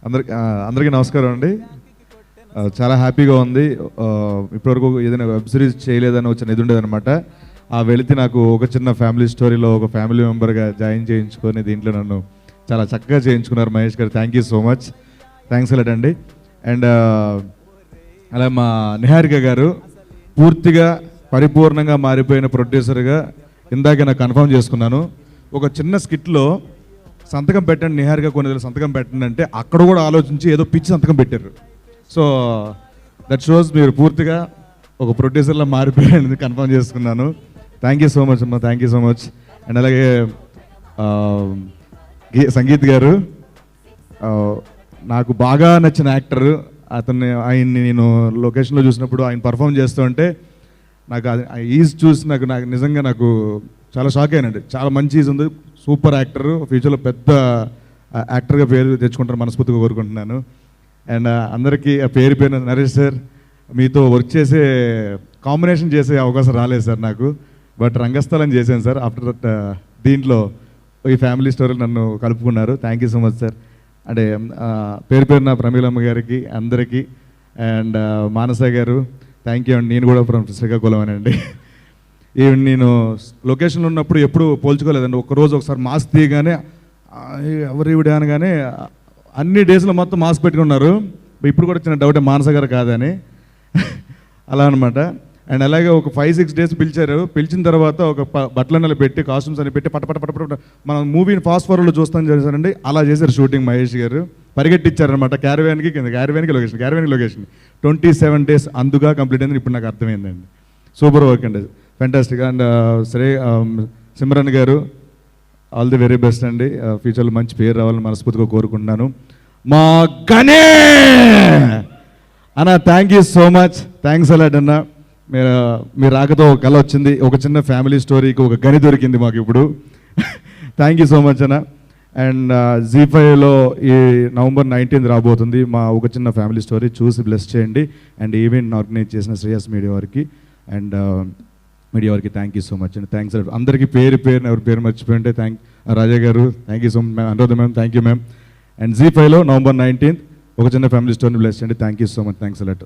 అందరికీ నమస్కారం అండి. చాలా హ్యాపీగా ఉంది. ఇప్పటివరకు ఏదైనా వెబ్ సిరీస్ చేయలేదని వచ్చిన ఇది ఉండేదన్నమాట. ఆ వెళితే నాకు ఒక చిన్న ఫ్యామిలీ స్టోరీలో ఒక ఫ్యామిలీ మెంబర్గా జాయిన్ చేయించుకొని దీంట్లో నన్ను చాలా చక్కగా చేయించుకున్నారు మహేష్ గారు. Thank you so much, thanks a lot అండి. అండ్ అలా మా నిహారిక గారు పూర్తిగా పరిపూర్ణంగా మారిపోయిన ప్రొడ్యూసర్గా ఇందాక నాకు కన్ఫర్మ్ చేసుకున్నాను. ఒక చిన్న స్కిట్లో సంతకం పెట్టండి నిహారిక కొన్ని సంతకం పెట్టండి అంటే అక్కడ కూడా ఆలోచించి ఏదో పిచ్చి సంతకం పెట్టారు. సో దట్ షోస్ మీరు పూర్తిగా ఒక ప్రొడ్యూసర్లో మారిపోయారని కన్ఫర్మ్ చేసుకున్నాను. థ్యాంక్ యూ సో మచ్ అమ్మా, thank you so much. And అలాగే సంగీత్ గారు నాకు బాగా నచ్చిన యాక్టర్. ఆయన్ని నేను లొకేషన్లో చూసినప్పుడు ఆయన పర్ఫామ్ చేస్తూ ఉంటే నాకు ఈజ్ చూసి నాకు నిజంగా నాకు చాలా షాక్ అయినండి. చాలా మంచి ఈజ్ ఉంది, సూపర్ యాక్టర్, ఫ్యూచర్లో పెద్ద యాక్టర్గా పేరు తెచ్చుకుంటారు మనస్ఫూర్తిగా కోరుకుంటున్నాను. అండ్ అందరికీ పేరు పేరు నరేష్ సార్, మీతో వర్క్ చేసే కాంబినేషన్ చేసే అవకాశం రాలేదు సార్ నాకు, బట్ రంగస్థలం చేశాను సార్. ఆఫ్టర్ దట్ దీంట్లో ఈ ఫ్యామిలీ స్టోరీలు నన్ను కలుపుకున్నారు. Thank you so much sir. అంటే పేరు పేరున ప్రమీలమ్మ గారికి అందరికీ అండ్ మానస గారు థ్యాంక్ యూ అండి. నేను కూడా ఫ్రమ్ శ్రీకాకుళం అండి. నేను లొకేషన్లో ఉన్నప్పుడు ఎప్పుడు పోల్చుకోలేదండి. ఒక్కరోజు ఒకసారి మాస్క్ తీయగానే ఎవరు ఇవిడ అనగానే అన్ని డేస్లో మొత్తం మాస్క్ పెట్టుకున్నారు. ఇప్పుడు కూడా చిన్న డౌటే మానస గారు కాదని అలా అనమాట. అండ్ అలాగే ఒక 5-6 డేస్ పిలిచారు. పిలిచిన తర్వాత ఒక బట్టలన్నలు పెట్టి కాస్ట్యూమ్స్ అని పెట్టి పట మనం మూవీని ఫాస్ట్ ఫార్వర్డ్లో చూస్తాం చేశారండి. అలా చేశారు షూటింగ్ మహేష్ గారు. పరిగెట్టిచ్చారనమాట క్యారవాన్కి క్యారవాన్కి లొకేషన్ 27 డేస్ అందుగా కంప్లీట్ అయింది. ఇప్పుడు నాకు అర్థమైందండి. సూపర్ వర్క్ అండి, ఫెంటాస్టిక్. అండ్ సిమ్రన్ గారు ఆల్ ది వెరీ బెస్ట్ అండి. ఫ్యూచర్లో మంచి పేరు రావాలని మనస్ఫూర్తిగా కోరుకుంటున్నాను. మా గనే అన్న thank you so much, thanks a lot అన్న. మీరు రాకతో ఒక కళ వచ్చింది, ఒక చిన్న ఫ్యామిలీ స్టోరీకి ఒక గని దొరికింది మాకు ఇప్పుడు. థ్యాంక్ యూ సో మచ్ అన్న. అండ్ ZEE5లో ఈ November 19th రాబోతుంది మా ఒక చిన్న ఫ్యామిలీ స్టోరీ, చూసి బ్లెస్ చేయండి. అండ్ ఈవెంట్ ఆర్గనైజ్ చేసిన శ్రేయస్ మీడియా వారికి అండ్ మీడియా వారికి థ్యాంక్ యూ సో మచ్ అండి. థ్యాంక్స్ అందరికీ పేరు ఎవరి పేరు మర్చిపోయి ఉంటే రాజా గారు thank you so much, Anuradha ma'am thank you ma'am. And ZEE5లో November 19th ఒక చిన్న ఫ్యామిలీ స్టోరీని బ్లెస్ చేయండి. Thank you so much, thanks a lot.